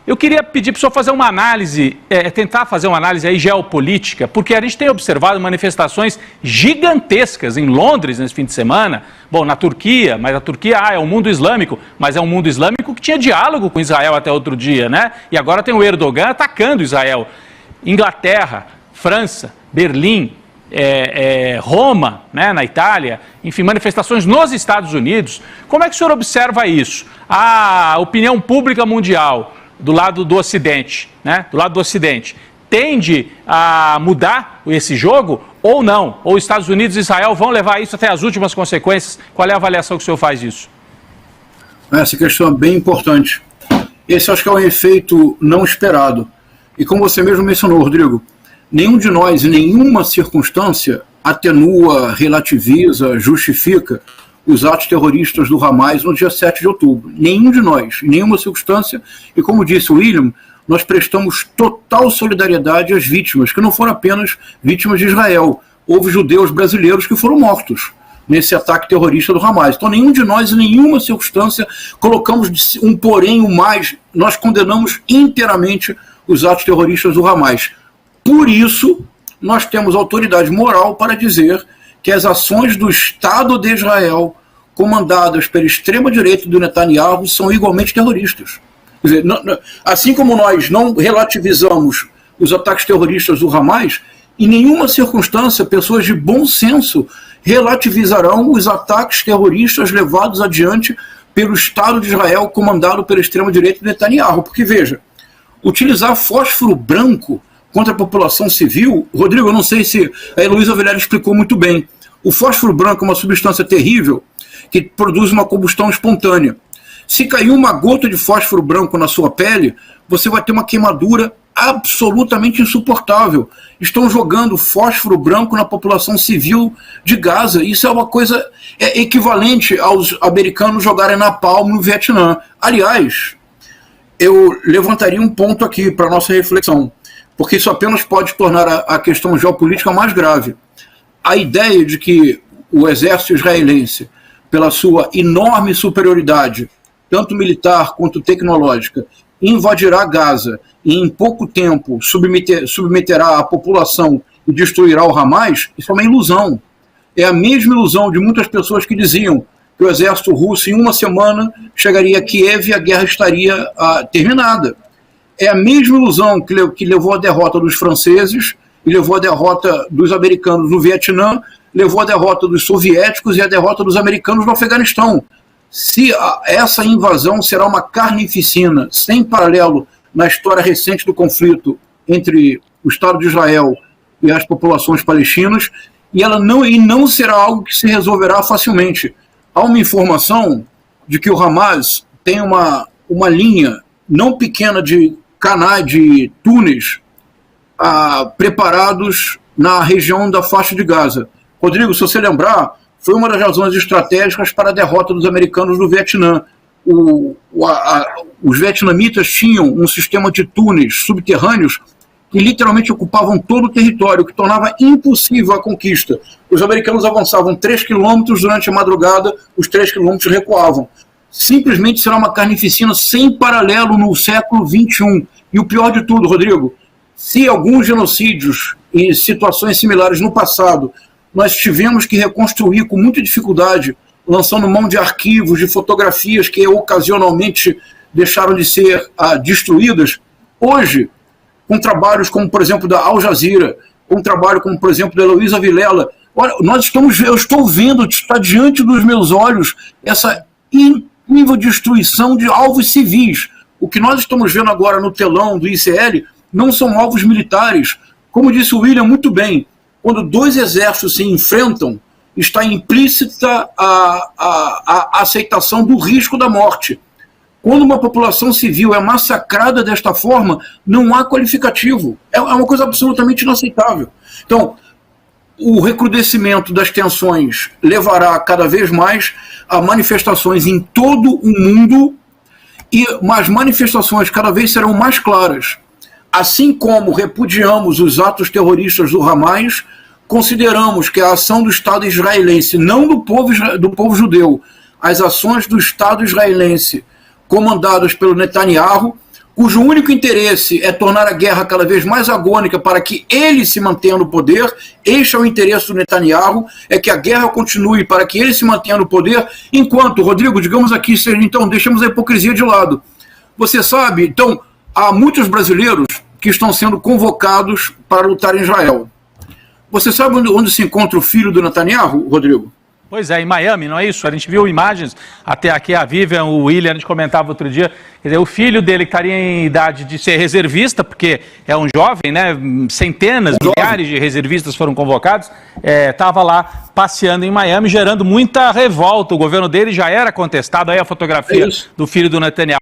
Eu queria pedir para o senhor fazer uma análise, tentar fazer uma análise aí geopolítica, porque a gente tem observado manifestações gigantescas em Londres nesse fim de semana. Bom, na Turquia, mas a Turquia é um mundo islâmico, mas é um mundo islâmico que tinha diálogo com Israel até outro dia, né? E agora tem o Erdogan atacando Israel. Inglaterra, França, Berlim, Roma, né, na Itália, enfim, manifestações nos Estados Unidos. Como é que o senhor observa isso? A opinião pública mundial do lado do Ocidente, né? Do lado do Ocidente, tende a mudar esse jogo ou não? Ou Estados Unidos e Israel vão levar isso até as últimas consequências? Qual é a avaliação que o senhor faz disso? Essa questão é bem importante. Esse acho que é um efeito não esperado. E como você mesmo mencionou, Rodrigo, nenhum de nós, em nenhuma circunstância, atenua, relativiza, justifica os atos terroristas do Hamas no dia 7 de outubro. Nenhum de nós, em nenhuma circunstância, e como disse o William, nós prestamos total solidariedade às vítimas, que não foram apenas vítimas de Israel. Houve judeus brasileiros que foram mortos nesse ataque terrorista do Hamas. Então nenhum de nós, em nenhuma circunstância, colocamos um porém, um mais, nós condenamos inteiramente os atos terroristas do Hamas. Por isso, nós temos autoridade moral para dizer que as ações do Estado de Israel, comandadas pela extrema-direita do Netanyahu, são igualmente terroristas. Quer dizer, assim como nós não relativizamos os ataques terroristas do Hamas, em nenhuma circunstância pessoas de bom senso relativizarão os ataques terroristas levados adiante pelo Estado de Israel, comandado pela extrema-direita do Netanyahu. Porque, veja, utilizar fósforo branco contra a população civil, Rodrigo, eu não sei se a Heloísa Vilela explicou muito bem. O fósforo branco é uma substância terrível que produz uma combustão espontânea. Se cair uma gota de fósforo branco na sua pele, você vai ter uma queimadura absolutamente insuportável. Estão jogando fósforo branco na população civil de Gaza. Isso é uma coisa equivalente aos americanos jogarem napalm no Vietnã. Aliás, eu levantaria um ponto aqui para a nossa reflexão, porque isso apenas pode tornar a questão geopolítica mais grave. A ideia de que o exército israelense, pela sua enorme superioridade, tanto militar quanto tecnológica, invadirá Gaza e em pouco tempo submeterá a população e destruirá o Hamas, isso é uma ilusão. É a mesma ilusão de muitas pessoas que diziam que o exército russo, em uma semana, chegaria a Kiev e a guerra estaria terminada. É a mesma ilusão que levou à derrota dos franceses, e levou à derrota dos americanos no Vietnã, levou à derrota dos soviéticos e à derrota dos americanos no Afeganistão. Se essa invasão será uma carnificina sem paralelo na história recente do conflito entre o Estado de Israel e as populações palestinas, e não será algo que se resolverá facilmente. Há uma informação de que o Hamas tem uma linha não pequena de canais, de túneis, preparados na região da faixa de Gaza. Rodrigo, se você lembrar, foi uma das razões estratégicas para a derrota dos americanos no Vietnã. Os vietnamitas tinham um sistema de túneis subterrâneos que literalmente ocupavam todo o território, o que tornava impossível a conquista. Os americanos avançavam 3 quilômetros durante a madrugada, os 3 quilômetros recuavam. Simplesmente será uma carnificina sem paralelo no século XXI. E o pior de tudo, Rodrigo, se alguns genocídios e situações similares no passado nós tivemos que reconstruir com muita dificuldade, lançando mão de arquivos, de fotografias que ocasionalmente deixaram de ser destruídas, hoje, com trabalhos como, por exemplo, da Al Jazeera, com um trabalho como, por exemplo, da Heloísa Vilela, olha, eu estou vendo, está diante dos meus olhos, essa incrível destruição de alvos civis. O que nós estamos vendo agora no telão do ICL não são alvos militares. Como disse o William muito bem, quando dois exércitos se enfrentam, está implícita a aceitação do risco da morte. Quando uma população civil é massacrada desta forma, não há qualificativo. É uma coisa absolutamente inaceitável. Então, o recrudescimento das tensões levará cada vez mais a manifestações em todo o mundo, e as manifestações cada vez serão mais claras. Assim como repudiamos os atos terroristas do Hamas, consideramos que a ação do Estado israelense, não do povo judeu, as ações do Estado israelense, comandadas pelo Netanyahu, cujo único interesse é tornar a guerra cada vez mais agônica para que ele se mantenha no poder. Este é o interesse do Netanyahu, é que a guerra continue para que ele se mantenha no poder, enquanto, Rodrigo, digamos aqui, então, deixemos a hipocrisia de lado. Você sabe, então, há muitos brasileiros que estão sendo convocados para lutar em Israel. Você sabe onde se encontra o filho do Netanyahu, Rodrigo? Pois é, em Miami, não é isso? A gente viu imagens, até aqui a Vivian, o William, a gente comentava outro dia, quer dizer, o filho dele que estaria em idade de ser reservista, porque é um jovem, né? Centenas, milhares de reservistas foram convocados, estava lá passeando em Miami, gerando muita revolta. O governo dele já era contestado, aí a fotografia do filho do Netanyahu.